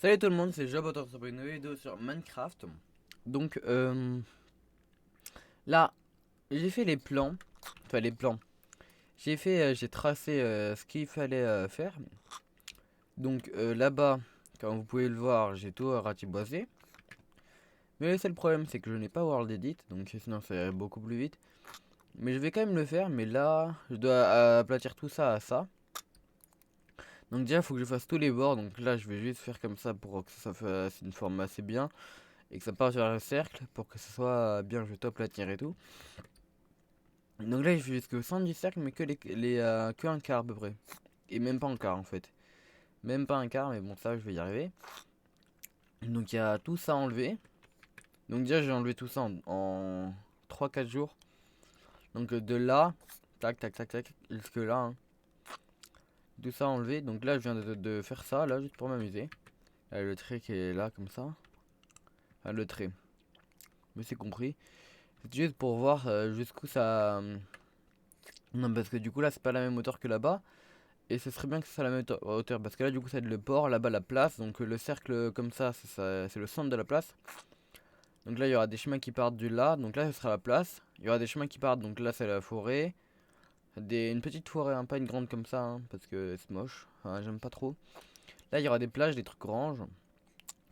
Salut tout le monde, c'est Job Auteur sur une nouvelle vidéo sur Minecraft. Donc là, j'ai fait les plans, enfin les plans. J'ai tracé ce qu'il fallait faire. Donc là-bas, comme vous pouvez le voir, j'ai tout ratiboisé. Mais le seul problème, c'est que je n'ai pas World Edit, donc sinon ça irait beaucoup plus vite. Mais je vais quand même le faire, mais là, je dois aplatir tout ça à ça. Donc déjà, il faut que je fasse tous les bords. Donc là, je vais juste faire comme ça pour que ça fasse une forme assez bien. Et que ça parte vers le cercle pour que ce soit bien, je vais top la tirer et tout. Donc là, je fais jusqu'au centre du cercle, mais que un quart à peu près. Et même pas un quart en fait. Même pas un quart, mais bon, ça, je vais y arriver. Donc il y a tout ça enlevé. Donc déjà, j'ai enlevé tout ça en 3-4 jours. Donc de là, tac, tac, tac, tac, jusque là. Hein. Tout ça enlevé. Donc là, je viens de faire ça, là, juste pour m'amuser. Le trait qui est là, comme ça. Enfin, le trait. Mais c'est compris. C'est juste pour voir jusqu'où ça. Non, parce que du coup, là, c'est pas la même hauteur que là-bas. Et ce serait bien que ce soit la même hauteur. Parce que là, du coup, ça va être le port, là-bas, la place. Donc, le cercle comme ça, c'est le centre de la place. Donc là, il y aura des chemins qui partent du là. Donc là, ce sera la place. Il y aura des chemins qui partent. Donc là, c'est la forêt. Une petite forêt, hein, pas une grande comme ça. Hein, parce que c'est moche. Enfin, j'aime pas trop. Là, il y aura des plages, des trucs orange.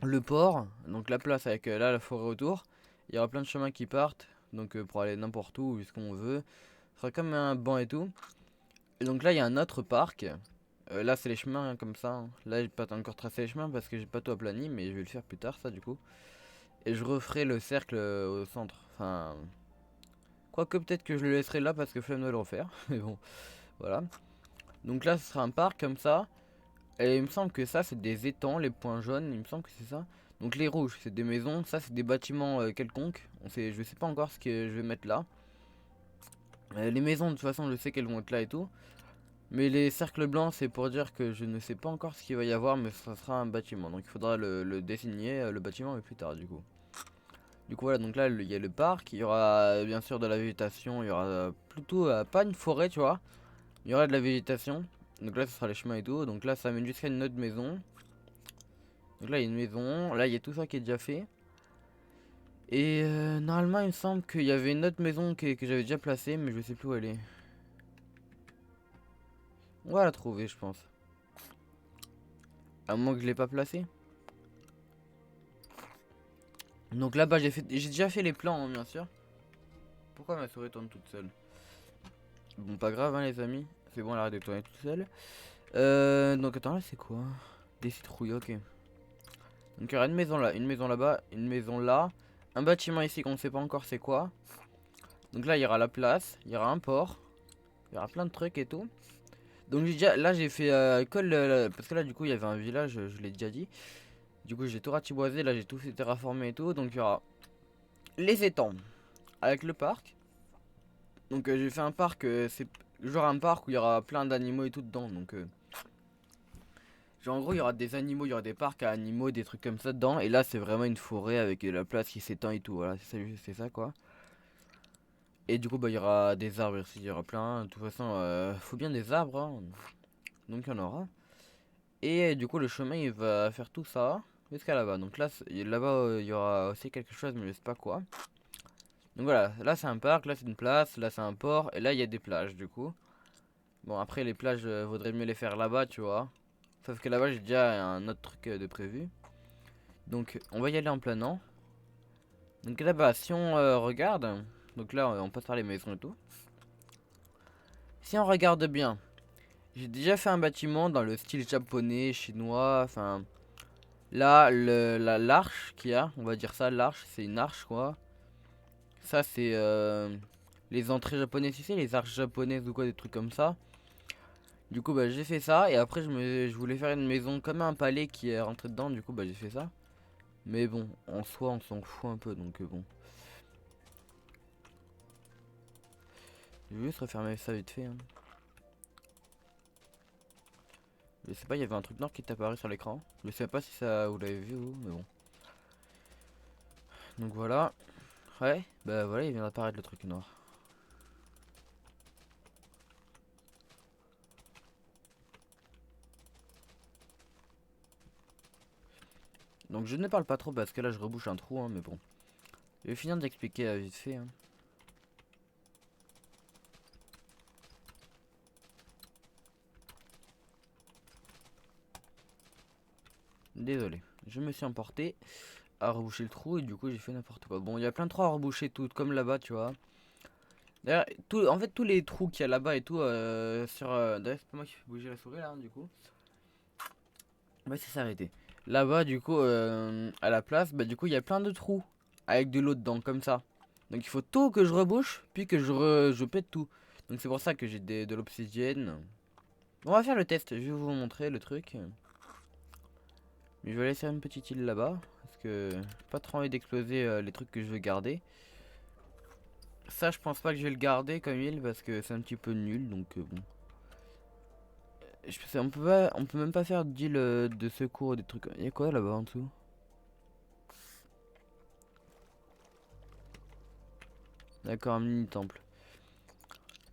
Le port. Donc la place avec là, la forêt autour. Il y aura plein de chemins qui partent. Donc pour aller n'importe où, vu ce qu'on veut. Ce sera comme un banc et tout. Et donc là, il y a un autre parc. Là, c'est les chemins hein, comme ça. Hein. Là, j'ai pas encore tracé les chemins parce que j'ai pas tout aplani, mais je vais le faire plus tard, ça du coup. Et je referai le cercle au centre. Enfin, quoique peut-être que je le laisserai là parce que flemme de le refaire. Mais bon, voilà. Donc là, ce sera un parc comme ça. Et il me semble que ça, c'est des étangs, les points jaunes. Il me semble que c'est ça. Donc les rouges, c'est des maisons. Ça, c'est des bâtiments quelconques. Je sais pas encore ce que je vais mettre là. Les maisons, de toute façon, je sais qu'elles vont être là et tout. Mais les cercles blancs, c'est pour dire que je ne sais pas encore ce qu'il va y avoir, mais ça sera un bâtiment. Donc il faudra le dessiner, le bâtiment, mais plus tard du coup. Du coup voilà, donc là il y a le parc, il y aura bien sûr de la végétation, il y aura plutôt pas une forêt, tu vois. Il y aura de la végétation. Donc là ce sera les chemins et tout. Donc là ça mène jusqu'à une autre maison. Donc là il y a une maison, là il y a tout ça qui est déjà fait. Et normalement il me semble qu'il y avait une autre maison que j'avais déjà placée, mais je sais plus où elle est. On va la trouver je pense. À moins que je l'ai pas placée. Donc là-bas, j'ai déjà fait les plans, hein, bien sûr. Pourquoi ma souris tourne toute seule? Bon, pas grave, hein, les amis. C'est bon, elle arrête de tourner toute seule. Donc attends, là, c'est quoi? Des citrouilles, ok. Donc il y aura une maison là, une maison là-bas, une maison là. Un bâtiment ici qu'on ne sait pas encore c'est quoi. Donc là, il y aura la place, il y aura un port. Il y aura plein de trucs et tout. Donc là, j'ai fait parce que là, du coup, il y avait un village, je l'ai déjà dit. Du coup, j'ai tout ratiboisé, là, j'ai tout fait terraformer et tout. Donc il y aura les étangs avec le parc. Donc j'ai fait un parc, c'est genre un parc où il y aura plein d'animaux et tout dedans. Donc genre en gros il y aura des animaux, il y aura des parcs à animaux, des trucs comme ça dedans. Et là c'est vraiment une forêt avec la place qui s'étend et tout. Voilà, c'est ça quoi. Et du coup bah il y aura des arbres ici, il y aura plein. De toute façon faut bien des arbres. Hein. Donc il y en aura. Et du coup le chemin il va faire tout ça jusqu'à là-bas. Donc là-bas il y aura aussi quelque chose mais je sais pas quoi. Donc voilà, là c'est un parc, là c'est une place, là c'est un port et là il y a des plages du coup. Bon, après, les plages, vaudrait mieux les faire là-bas, tu vois. Sauf que là-bas, j'ai déjà un autre truc de prévu. Donc, on va y aller en planant. Donc là-bas, si on regarde, donc là, on passe par les maisons et tout. Si on regarde bien, j'ai déjà fait un bâtiment dans le style japonais, chinois, enfin... Là, l'arche qu'il y a, on va dire ça, l'arche, c'est une arche, quoi. Ça, c'est les entrées japonaises, tu sais, les arches japonaises ou quoi, des trucs comme ça. Du coup, bah, j'ai fait ça. Et après, je voulais faire une maison comme un palais qui est rentré dedans. Du coup, bah, j'ai fait ça. Mais bon, en soi, on s'en fout un peu. Donc, bon. Je vais juste refermer ça vite fait. Hein. Je sais pas, il y avait un truc noir qui est apparu sur l'écran. Je sais pas si ça vous l'avez vu ou, mais bon. Donc voilà. Ouais, bah voilà, il vient d'apparaître le truc noir. Donc je ne parle pas trop parce que là je rebouche un trou, hein, mais bon. Je vais finir d'expliquer vite fait. Hein. Désolé, je me suis emporté à reboucher le trou et du coup j'ai fait n'importe quoi. Bon, il y a plein de trous à reboucher, tout comme là-bas, tu vois. D'ailleurs, en fait, tous les trous qu'il y a là-bas et tout, d'ailleurs, c'est pas moi qui fais bouger la souris là, hein, du coup. Bah, c'est s'arrêter. Là-bas, du coup, à la place, bah, du coup, il y a plein de trous avec de l'eau dedans, comme ça. Donc, il faut tout que je rebouche, puis que je pète tout. Donc, c'est pour ça que j'ai de l'obsidienne. On va faire le test, je vais vous montrer le truc. Mais je vais aller faire une petite île là-bas, parce que j'ai pas trop envie d'exploser les trucs que je veux garder. Ça, je pense pas que je vais le garder comme île, parce que c'est un petit peu nul, donc bon. On peut même pas faire d'île de secours ou des trucs. Il y a quoi là-bas en dessous? D'accord, un mini temple.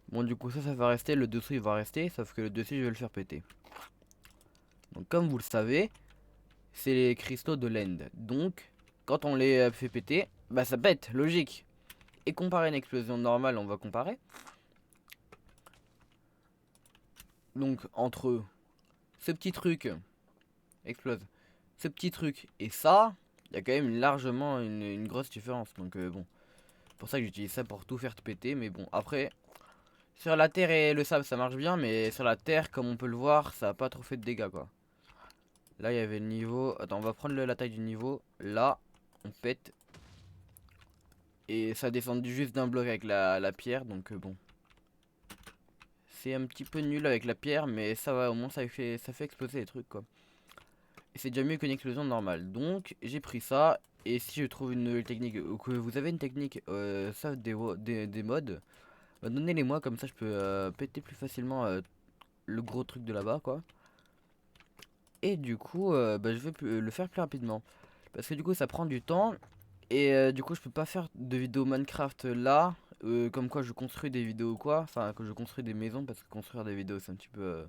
Bon, du coup, ça va rester. Le dessous, il va rester. Sauf que le dessus, je vais le faire péter. Donc, comme vous le savez, c'est les cristaux de l'end. Donc, quand on les fait péter, bah ça pète, logique. Et comparer à une explosion normale, on va comparer. Donc, entre ce petit truc explose, ce petit truc et ça, il y a quand même largement une grosse différence. Donc, bon. C'est pour ça que j'utilise ça pour tout faire péter. Mais bon, après, sur la terre et le sable, ça marche bien. Mais sur la terre, comme on peut le voir, ça a pas trop fait de dégâts, quoi. Là, il y avait le niveau. Attends, on va prendre la taille du niveau. Là, on pète. Et ça descend juste d'un bloc avec la pierre. Donc, bon. C'est un petit peu nul avec la pierre. Mais ça va, au moins, ça fait exploser les trucs, quoi. Et c'est déjà mieux qu'une explosion normale. Donc, j'ai pris ça. Et si je trouve une nouvelle technique, ou que vous avez une technique, ça, des mods, bah, donnez-les moi. Comme ça, je peux péter plus facilement le gros truc de là-bas, quoi. Et du coup, bah, je vais le faire plus rapidement. Parce que du coup, ça prend du temps. Et du coup, je peux pas faire de vidéos Minecraft là. Comme quoi je construis des vidéos ou quoi. Enfin, que je construis des maisons. Parce que construire des vidéos, c'est un petit peu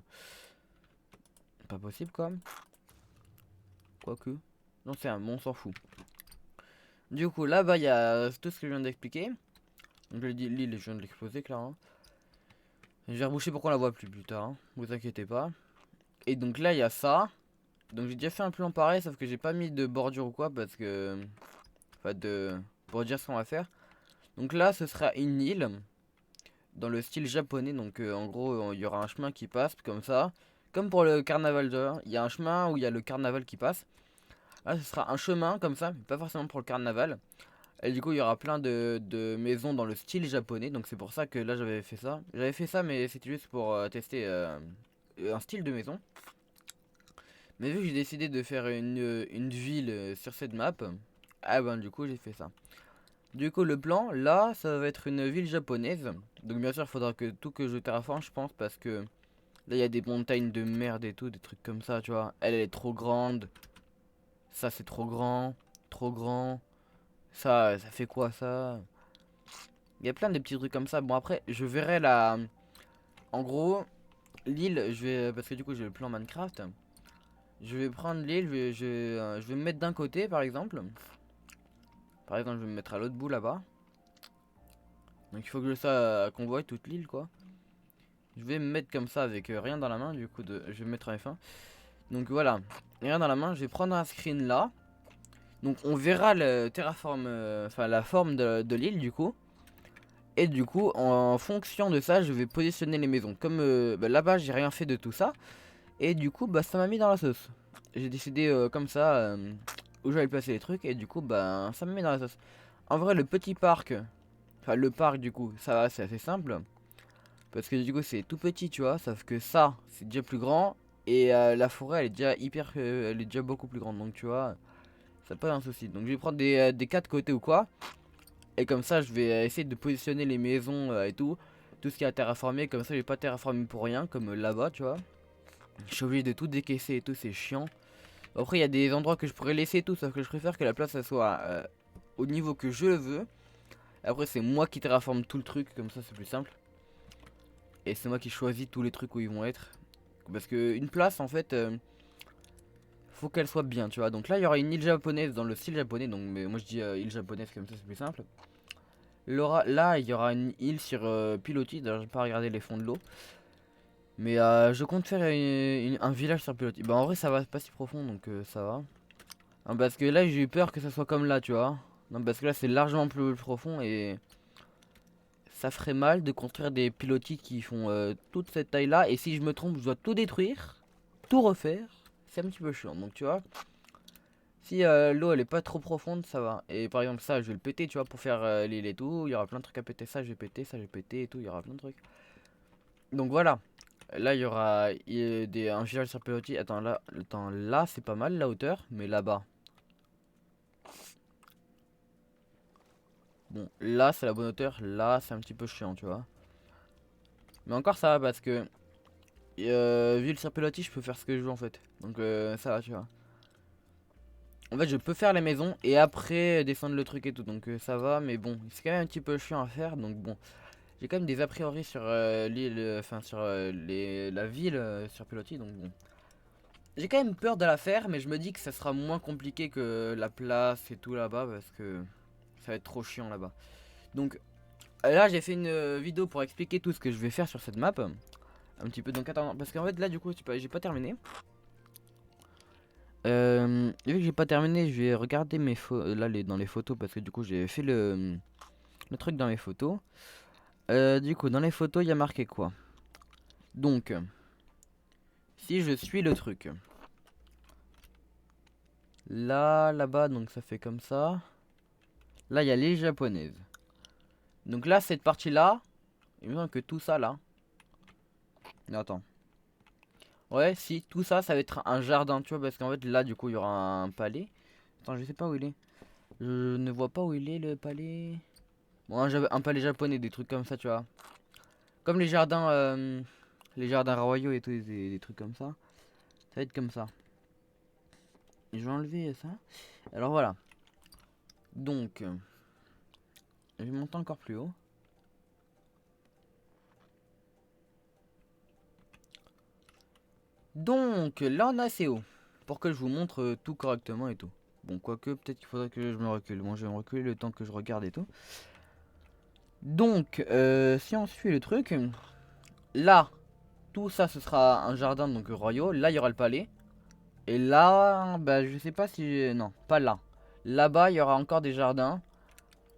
pas possible, quoi. Quoique. Non, c'est un bon, on s'en fout. Du coup, là-bas, il y a tout ce que je viens d'expliquer. Donc, je l'ai dit, l'île, je viens de l'exploser, clairement. Je vais reboucher pour qu'on la voit plus tard. Hein. Vous inquiétez pas. Et donc là, il y a ça. Donc, j'ai déjà fait un plan pareil. Sauf que j'ai pas mis de bordure ou quoi. Parce que. Enfin, pour dire ce qu'on va faire. Donc là, ce sera une île dans le style japonais. Donc en gros, il y aura un chemin qui passe comme ça. Comme pour le carnaval de il y a un chemin où il y a le carnaval qui passe. Là, ce sera un chemin comme ça, mais pas forcément pour le carnaval. Et du coup, il y aura plein de maisons dans le style japonais. Donc c'est pour ça que là, j'avais fait ça. J'avais fait ça, mais c'était juste pour tester un style de maison. Mais vu que j'ai décidé de faire une ville sur cette map, ah ben du coup, j'ai fait ça. Du coup, le plan, là, ça va être une ville japonaise. Donc, bien sûr, il faudra que tout que je terraforme, je pense, parce que là, il y a des montagnes de merde et tout, des trucs comme ça, tu vois. Elle est trop grande. Ça, c'est trop grand. Trop grand. Ça fait quoi, ça? Il y a plein de petits trucs comme ça. Bon, après, je verrai la. En gros, l'île, je vais. Parce que du coup, j'ai le plan Minecraft. Je vais prendre l'île, je vais me mettre d'un côté, par exemple. Par exemple, je vais me mettre à l'autre bout là-bas. Donc, il faut que ça convoie toute l'île, quoi. Je vais me mettre comme ça avec rien dans la main, du coup, je vais me mettre en F1. Donc voilà, rien dans la main, je vais prendre un screen là. Donc on verra le terraform, enfin la forme de l'île du coup. Et du coup, en fonction de ça, je vais positionner les maisons. Comme bah, là-bas, j'ai rien fait de tout ça. Et du coup, bah ça m'a mis dans la sauce. J'ai décidé comme ça où j'allais placer les trucs. Et du coup, bah ça m'a mis dans la sauce. En vrai, le petit parc, enfin le parc du coup, ça va, c'est assez simple. Parce que du coup c'est tout petit tu vois, sauf que ça c'est déjà plus grand. Et la forêt elle est déjà elle est déjà beaucoup plus grande. Donc tu vois, ça pas un souci. Donc je vais prendre des quatre côtés ou quoi. Et comme ça je vais essayer de positionner les maisons et tout. Tout ce qui est à terraformer, comme ça je vais pas terraformer pour rien, comme là-bas tu vois. Je suis obligé de tout décaisser et tout, c'est chiant. Après il y a des endroits que je pourrais laisser et tout, sauf que je préfère que la place elle soit au niveau que je le veux. Après c'est moi qui terraforme tout le truc, comme ça c'est plus simple. Et c'est moi qui choisis tous les trucs où ils vont être. Parce que une place en fait, faut qu'elle soit bien, tu vois. Donc là, il y aura une île japonaise dans le style japonais. Donc, mais moi je dis île japonaise comme ça, c'est plus simple. Là, il y aura une île sur pilotis. D'ailleurs, j'ai pas regardé les fonds de l'eau. Mais je compte faire un village sur pilotis. Bah, en vrai, ça va pas si profond, donc ça va. Hein, parce que là, j'ai eu peur que ça soit comme là, tu vois. Non, parce que là, c'est largement plus profond et ça ferait mal de construire des pilotis qui font toute cette taille-là. Et si je me trompe, je dois tout détruire, tout refaire. C'est un petit peu chiant. Donc, tu vois. Si l'eau elle est pas trop profonde, ça va. Et par exemple, ça, je vais le péter, tu vois, pour faire l'île et tout. Il y aura plein de trucs à péter. Ça, je vais péter, ça, je vais péter et tout. Il y aura plein de trucs. Donc voilà. Là, il y aura un village sur pilotis. Attends, là, c'est pas mal la hauteur. Mais là-bas. Bon, là, c'est la bonne hauteur. Là, c'est un petit peu chiant, tu vois. Mais encore, ça va parce que. Ville sur pilotis, je peux faire ce que je veux en fait. Donc ça va, tu vois. En fait, je peux faire les maisons et après descendre le truc et tout. Donc ça va, mais bon, c'est quand même un petit peu chiant à faire. Donc bon, j'ai quand même des a priori sur l'île, enfin sur la ville sur pilotis. Donc bon, j'ai quand même peur de la faire, mais je me dis que ça sera moins compliqué que la place et tout là-bas parce que ça va être trop chiant là-bas. Donc là, j'ai fait une vidéo pour expliquer tout ce que je vais faire sur cette map. Un petit peu, donc attends, parce qu'en fait là, du coup, j'ai pas terminé. Vu que j'ai pas terminé, je vais regarder mes photos là dans les photos parce que du coup j'ai fait le truc dans les photos. Du coup dans les photos il y a marqué quoi? Donc si je suis le truc là-bas, donc ça fait comme ça. Là il y a les japonaises. Donc là cette partie là, il me semble que tout ça là. Non, attends. Ouais, si tout ça ça va être un jardin, tu vois, parce qu'en fait là du coup il y aura un palais. Attends, je sais pas où il est. Je ne vois pas où il est le palais. Bon, un palais japonais, des trucs comme ça, tu vois. Comme les jardins royaux et tout, des trucs comme ça. Ça va être comme ça. Et je vais enlever ça. Alors voilà. Donc, je vais monter encore plus haut. Donc, là on a assez haut. Pour que je vous montre tout correctement et tout. Bon, quoique, peut-être qu'il faudrait que je me recule. Bon, je vais me reculer le temps que je regarde et tout. Donc, si on suit le truc, là, tout ça, ce sera un jardin donc royaux. Là, il y aura le palais. Et là, bah je sais pas si... Non, pas là. Là-bas, il y aura encore des jardins.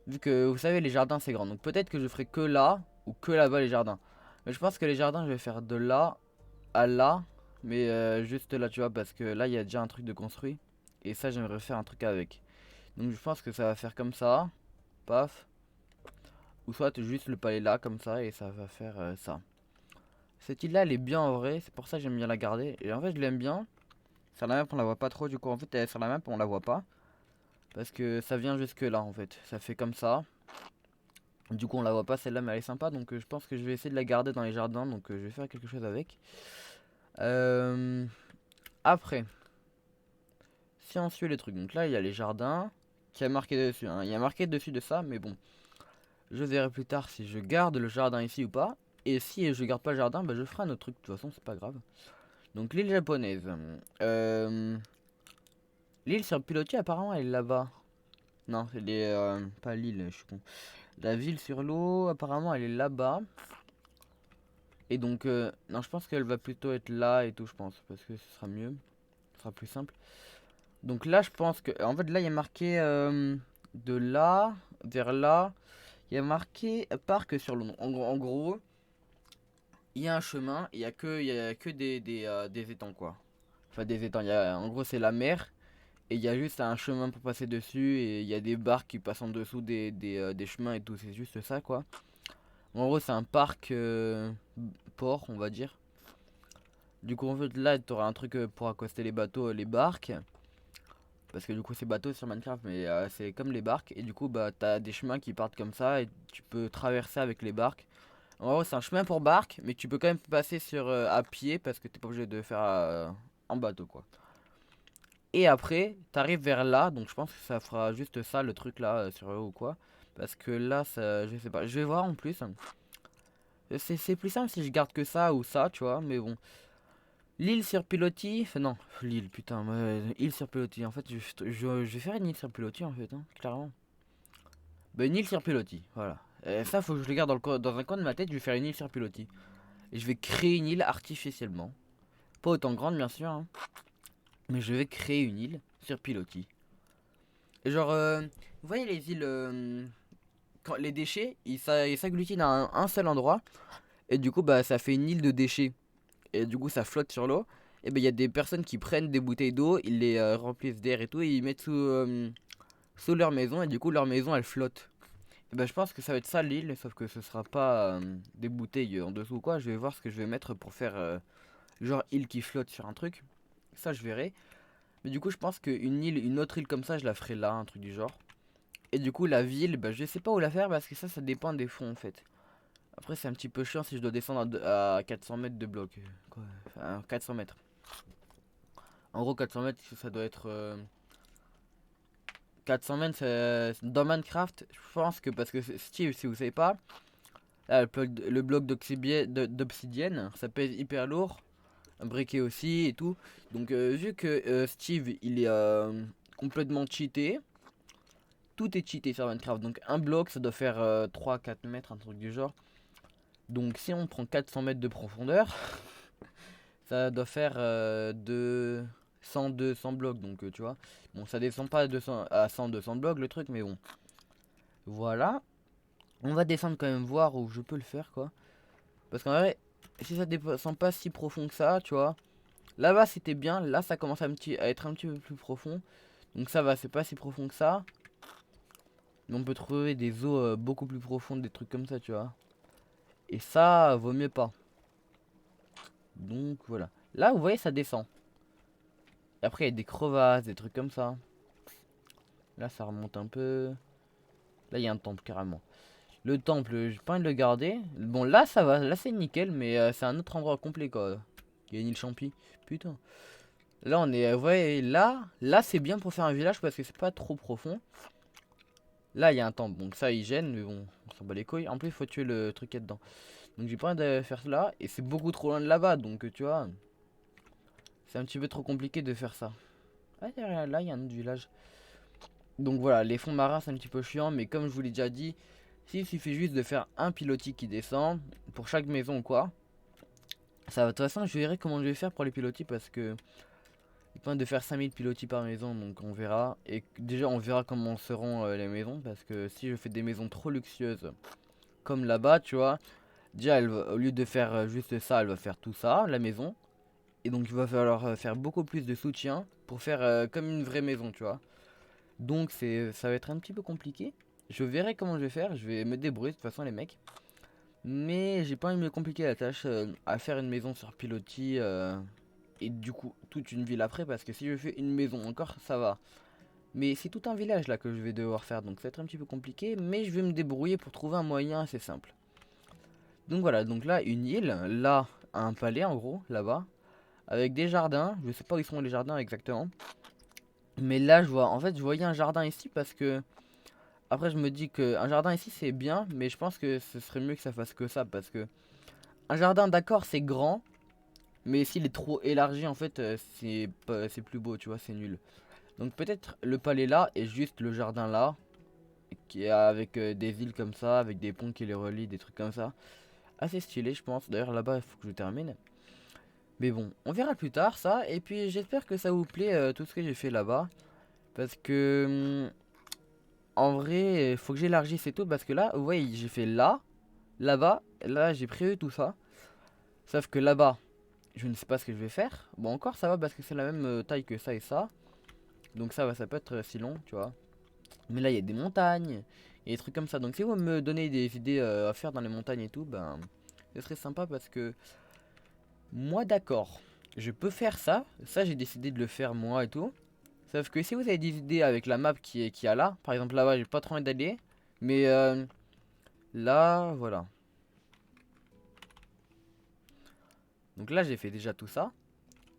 Vu que, vous savez, les jardins, c'est grand. Donc peut-être que je ferai que là, ou que là-bas, les jardins. Mais je pense que les jardins, je vais faire de là à là. Mais juste là, tu vois, parce que là, il y a déjà un truc de construit. Et ça, j'aimerais faire un truc avec. Donc je pense que ça va faire comme ça. Paf. Ou soit juste le palais là, comme ça, et ça va faire ça. Cette île-là, elle est bien en vrai. C'est pour ça que j'aime bien la garder. Et en fait, je l'aime bien. Sur la map on la voit pas trop, du coup en fait elle est sur la map on la voit pas. Parce que ça vient jusque là en fait, ça fait comme ça. Du coup on la voit pas celle-là mais elle est sympa donc je pense que je vais essayer de la garder dans les jardins. Donc je vais faire quelque chose avec. Euh, Après, si on suit les trucs, donc là il y a les jardins qui a marqué dessus, hein. Il y a marqué dessus de ça mais bon. Je verrai plus tard si je garde le jardin ici ou pas. Et si je garde pas le jardin, bah je ferai un autre truc de toute façon c'est pas grave. Donc l'île japonaise. L'île sur pilotis apparemment elle est là-bas. Non, c'est pas l'île, je suis con. La ville sur l'eau, apparemment, elle est là-bas. Et donc, non, je pense qu'elle va plutôt être là et tout, je pense. Parce que ce sera mieux. Ce sera plus simple. Donc là, je pense que... En fait, là, il y a marqué de là vers là. Il y a marqué parc sur l'eau. En gros, il y a un chemin. Il y a que des étangs, quoi. Enfin, des étangs. En gros, c'est la mer. Et il y a juste un chemin pour passer dessus. Et il y a des barques qui passent en dessous des chemins et tout. C'est juste ça, quoi. En gros, c'est un parc port, on va dire. Du coup, en fait, là, tu auras un truc pour accoster les bateaux, les barques. Parce que du coup, c'est bateau sur Minecraft, mais c'est comme les barques. Et du coup, bah, t'as des chemins qui partent comme ça et tu peux traverser avec les barques. En gros, c'est un chemin pour barque, mais tu peux quand même passer à pied parce que t'es pas obligé de faire en bateau, quoi. Et après, t'arrives vers là, donc je pense que ça fera juste ça, le truc là, sur eux ou quoi. Parce que là, ça, je sais pas. Je vais voir en plus. C'est plus simple si je garde que ça ou ça, tu vois, mais bon. L'île sur pilotis, enfin non, l'île, putain, île sur pilotis. En fait, je vais faire une île sur pilotis en fait, hein, clairement. Bah, une île sur pilotis, voilà. Ça, faut que je le garde dans un coin de ma tête. Je vais faire une île sur pilotis. Et je vais créer une île artificiellement. Pas autant grande, bien sûr, hein, mais je vais créer une île sur pilotis. Et genre, vous voyez les îles, quand les déchets, ils s'agglutinent à un seul endroit. Et du coup, bah, ça fait une île de déchets. Et du coup, ça flotte sur l'eau. Et ben, il y a des personnes qui prennent des bouteilles d'eau, ils les remplissent d'air et tout, et ils mettent sous leur maison. Et du coup, leur maison, elle flotte. Et ben, je pense que ça va être ça l'île, sauf que ce sera pas des bouteilles en dessous ou quoi. Je vais voir ce que je vais mettre pour faire genre île qui flotte sur un truc. Ça, je verrai. Mais du coup, je pense qu'une île, une autre île comme ça, je la ferai là, un truc du genre. Et du coup, la ville, bah, je sais pas où la faire parce que ça dépend des fonds en fait. Après, c'est un petit peu chiant si je dois descendre à 400 mètres de bloc. Quoi. Enfin, 400 mètres. En gros, 400 mètres, ça doit être. 400 mètres, dans Minecraft, je pense que parce que Steve, si vous savez pas, là, le bloc d'obsidienne, ça pèse hyper lourd. Un briquet aussi et tout. Donc, vu que Steve, il est complètement cheaté. Tout est cheaté sur Minecraft. Donc, un bloc, ça doit faire 3-4 mètres, un truc du genre. Donc, si on prend 400 mètres de profondeur, ça doit faire de 100-200 blocs. Donc, tu vois. Bon, ça descend pas à 100-200 blocs le truc, mais bon. Voilà. On va descendre quand même voir où je peux le faire, quoi. Parce qu'en vrai, si ça descend pas si profond que ça, tu vois. Là-bas, c'était bien. Là, ça commence à être un petit peu plus profond. Donc, ça va, c'est pas si profond que ça. Mais on peut trouver des eaux beaucoup plus profondes, des trucs comme ça, tu vois. Et ça, vaut mieux pas. Donc voilà. Là, vous voyez, ça descend. Et après, il y a des crevasses, des trucs comme ça. Là, ça remonte un peu. Là, il y a un temple, carrément. Le temple, j'ai pas envie de le garder. Bon, là, ça va. Là, c'est nickel, mais c'est un autre endroit complet, quoi. Il y a une île champi. Putain. Là, on est... ouais, là c'est bien pour faire un village parce que c'est pas trop profond. Là, il y a un temple. Donc ça, il gêne, mais bon, on s'en bat les couilles. En plus, il faut tuer le truc qui est dedans. Donc j'ai pas envie de faire cela. Et c'est beaucoup trop loin de là-bas. Donc tu vois, c'est un petit peu trop compliqué de faire ça. Ah, derrière là, il y a un autre village. Donc voilà, les fonds marins, c'est un petit peu chiant. Mais comme je vous l'ai déjà dit, s'il suffit juste de faire un pilotis qui descend pour chaque maison ou quoi. Ça va, de toute façon, je verrai comment je vais faire pour les pilotis parce que il point de faire 5000 pilotis par maison, donc on verra. Et déjà, on verra comment seront les maisons parce que si je fais des maisons trop luxueuses comme là-bas, tu vois. Déjà, au lieu de faire juste ça, elle va faire tout ça, la maison. Et donc, il va falloir faire beaucoup plus de soutien pour faire comme une vraie maison, tu vois. Donc, ça va être un petit peu compliqué. Je verrai comment je vais faire. Je vais me débrouiller de toute façon, les mecs. Mais j'ai pas envie de me compliquer la tâche à faire une maison sur pilotis. Et du coup, toute une ville après. Parce que si je fais une maison encore, ça va. Mais c'est tout un village là que je vais devoir faire. Donc, ça va être un petit peu compliqué. Mais je vais me débrouiller pour trouver un moyen assez simple. Donc voilà, donc là une île, là un palais en gros, là-bas, avec des jardins, je sais pas où ils sont les jardins exactement. Mais là je vois, en fait je voyais un jardin ici parce que, après je me dis que un jardin ici c'est bien, mais je pense que ce serait mieux que ça fasse que ça parce que, un jardin d'accord c'est grand, mais s'il est trop élargi en fait c'est plus beau tu vois, c'est nul. Donc peut-être le palais là et juste le jardin là, qui est avec des îles comme ça, avec des ponts qui les relient, des trucs comme ça. Assez stylé je pense, d'ailleurs là-bas il faut que je termine. Mais bon, on verra plus tard ça. Et puis j'espère que ça vous plaît tout ce que j'ai fait là-bas. Parce que en vrai, il faut que j'élargisse et tout. Parce que là, vous voyez, j'ai fait là, là-bas. Là, j'ai prévu tout ça. Sauf que là-bas, je ne sais pas ce que je vais faire. Bon, encore ça va parce que c'est la même taille que ça et ça. Donc ça va, ça peut être si long, tu vois. Mais là, il y a des montagnes et des trucs comme ça. Donc si vous me donnez des idées à faire dans les montagnes et tout, ben, ce serait sympa parce que moi, d'accord, je peux faire ça. Ça, j'ai décidé de le faire moi et tout. Sauf que si vous avez des idées avec la map qui a là, par exemple là-bas, j'ai pas trop envie d'aller. Mais là, voilà. Donc là, j'ai fait déjà tout ça.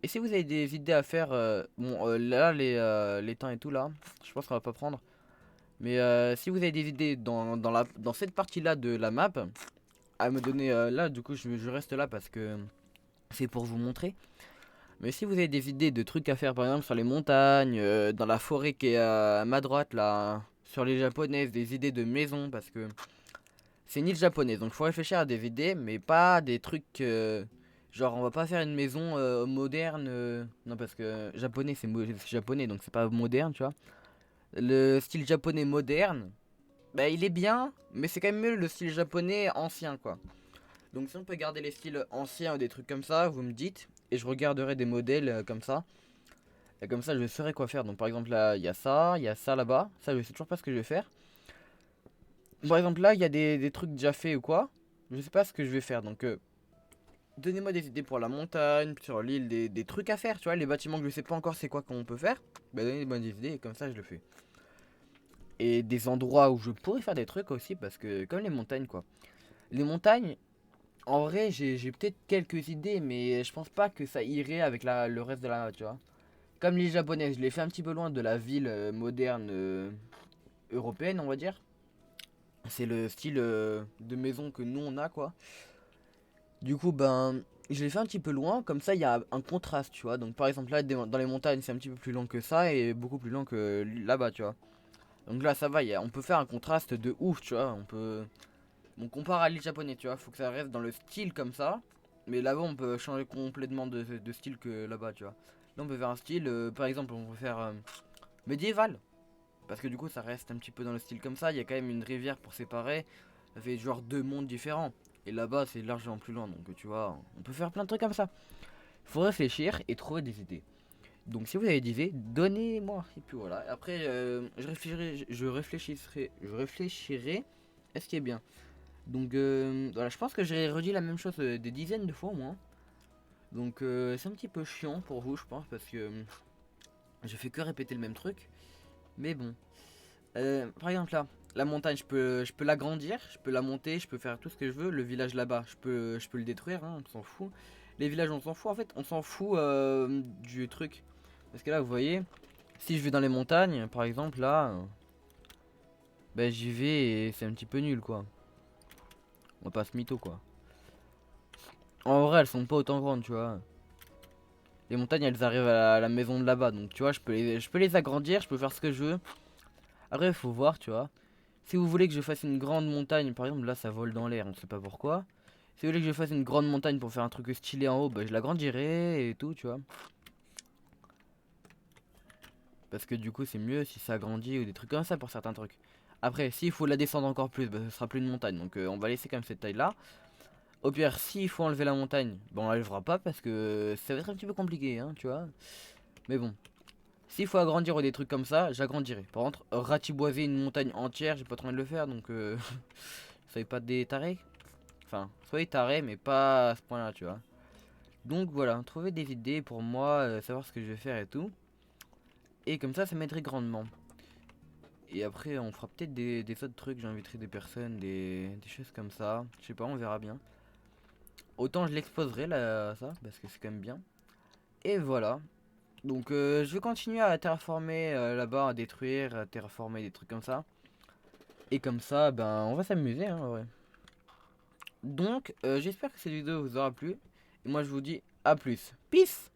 Et si vous avez des idées à faire, bon, là, les temps et tout là, je pense qu'on va pas prendre. Mais si vous avez des idées dans cette partie-là de la map, à me donner là, du coup, je reste là parce que c'est pour vous montrer. Mais si vous avez des idées de trucs à faire, par exemple sur les montagnes, dans la forêt qui est à ma droite là, sur les japonaises, des idées de maison, parce que c'est une île japonaise, donc faut réfléchir à des idées, mais pas des trucs genre on va pas faire une maison moderne, non parce que japonais c'est japonais donc c'est pas moderne, tu vois. Le style japonais moderne, bah il est bien, mais c'est quand même mieux le style japonais ancien quoi. Donc si on peut garder les styles anciens ou des trucs comme ça, vous me dites, et je regarderai des modèles comme ça. Et comme ça je saurai quoi faire. Donc par exemple là il y a ça là-bas, ça je sais toujours pas ce que je vais faire. Par exemple là il y a des trucs déjà faits ou quoi, je sais pas ce que je vais faire donc donnez-moi des idées pour la montagne, sur l'île, des trucs à faire, tu vois, les bâtiments que je sais pas encore c'est quoi qu'on peut faire. Bah donnez-moi des idées et comme ça je le fais. Et des endroits où je pourrais faire des trucs aussi parce que comme les montagnes quoi. Les montagnes, en vrai j'ai peut-être quelques idées mais je pense pas que ça irait avec le reste de la map, tu vois. Comme les japonais, je l'ai fait un petit peu loin de la ville moderne européenne on va dire. C'est le style de maison que nous on a quoi. Du coup, ben, je l'ai fait un petit peu loin, comme ça il y a un contraste, tu vois. Donc par exemple là, dans les montagnes, c'est un petit peu plus long que ça et beaucoup plus long que là-bas, tu vois. Donc là, ça va, on peut faire un contraste de ouf, tu vois. On compare à l'île japonais, tu vois. Faut que ça reste dans le style comme ça. Mais là-bas, on peut changer complètement de style que là-bas, tu vois. Là, on peut faire un style, par exemple, on peut faire médiéval. Parce que du coup, ça reste un petit peu dans le style comme ça. Il y a quand même une rivière pour séparer. Ça fait genre deux mondes différents. Et là-bas, c'est largement plus loin. Donc, tu vois, on peut faire plein de trucs comme ça. Faut réfléchir et trouver des idées. Donc, si vous avez des idées, donnez-moi. Et puis voilà. Après, je réfléchirai à ce qui est bien. Donc, voilà, je pense que j'ai redit la même chose des dizaines de fois au moins. Donc, c'est un petit peu chiant pour vous, je pense, parce que je fais que répéter le même truc. Mais bon. Par exemple là, la montagne, je peux l'agrandir, je peux la monter, je peux faire tout ce que je veux. Le village là-bas, je peux le détruire, hein, on s'en fout. Les villages, on s'en fout. En fait, on s'en fout du truc. Parce que là, vous voyez, si je vais dans les montagnes, par exemple là, ben j'y vais et c'est un petit peu nul quoi. On va pas se mytho quoi. En vrai, elles sont pas autant grandes, tu vois. Les montagnes, elles arrivent à la maison de là-bas, donc tu vois, je peux les agrandir, je peux faire ce que je veux. Après, il faut voir, tu vois. Si vous voulez que je fasse une grande montagne, par exemple, là ça vole dans l'air, on sait pas pourquoi. Si vous voulez que je fasse une grande montagne pour faire un truc stylé en haut, bah je l'agrandirai et tout, tu vois. Parce que du coup c'est mieux si ça grandit ou des trucs comme ça pour certains trucs. Après, s'il faut la descendre encore plus, bah ce sera plus une montagne. Donc on va laisser quand même cette taille là. Au pire, s'il faut enlever la montagne, bon on l'enlèvera pas parce que ça va être un petit peu compliqué, hein, tu vois. Mais bon, s'il faut agrandir ou des trucs comme ça, j'agrandirai. Par contre, ratiboiser une montagne entière, j'ai pas trop envie de le faire, donc soyez pas des tarés. Enfin, soyez tarés, mais pas à ce point-là, tu vois. Donc voilà, trouver des idées pour moi, savoir ce que je vais faire et tout. Et comme ça m'aiderait grandement. Et après, on fera peut-être des autres trucs, j'inviterai des personnes, des choses comme ça. Je sais pas, on verra bien. Autant je l'exposerai là, ça, parce que c'est quand même bien. Et voilà. Donc je vais continuer à terraformer là-bas, à détruire, à terraformer des trucs comme ça. Et comme ça, ben on va s'amuser, hein, en vrai. Donc j'espère que cette vidéo vous aura plu. Et moi je vous dis à plus. Peace!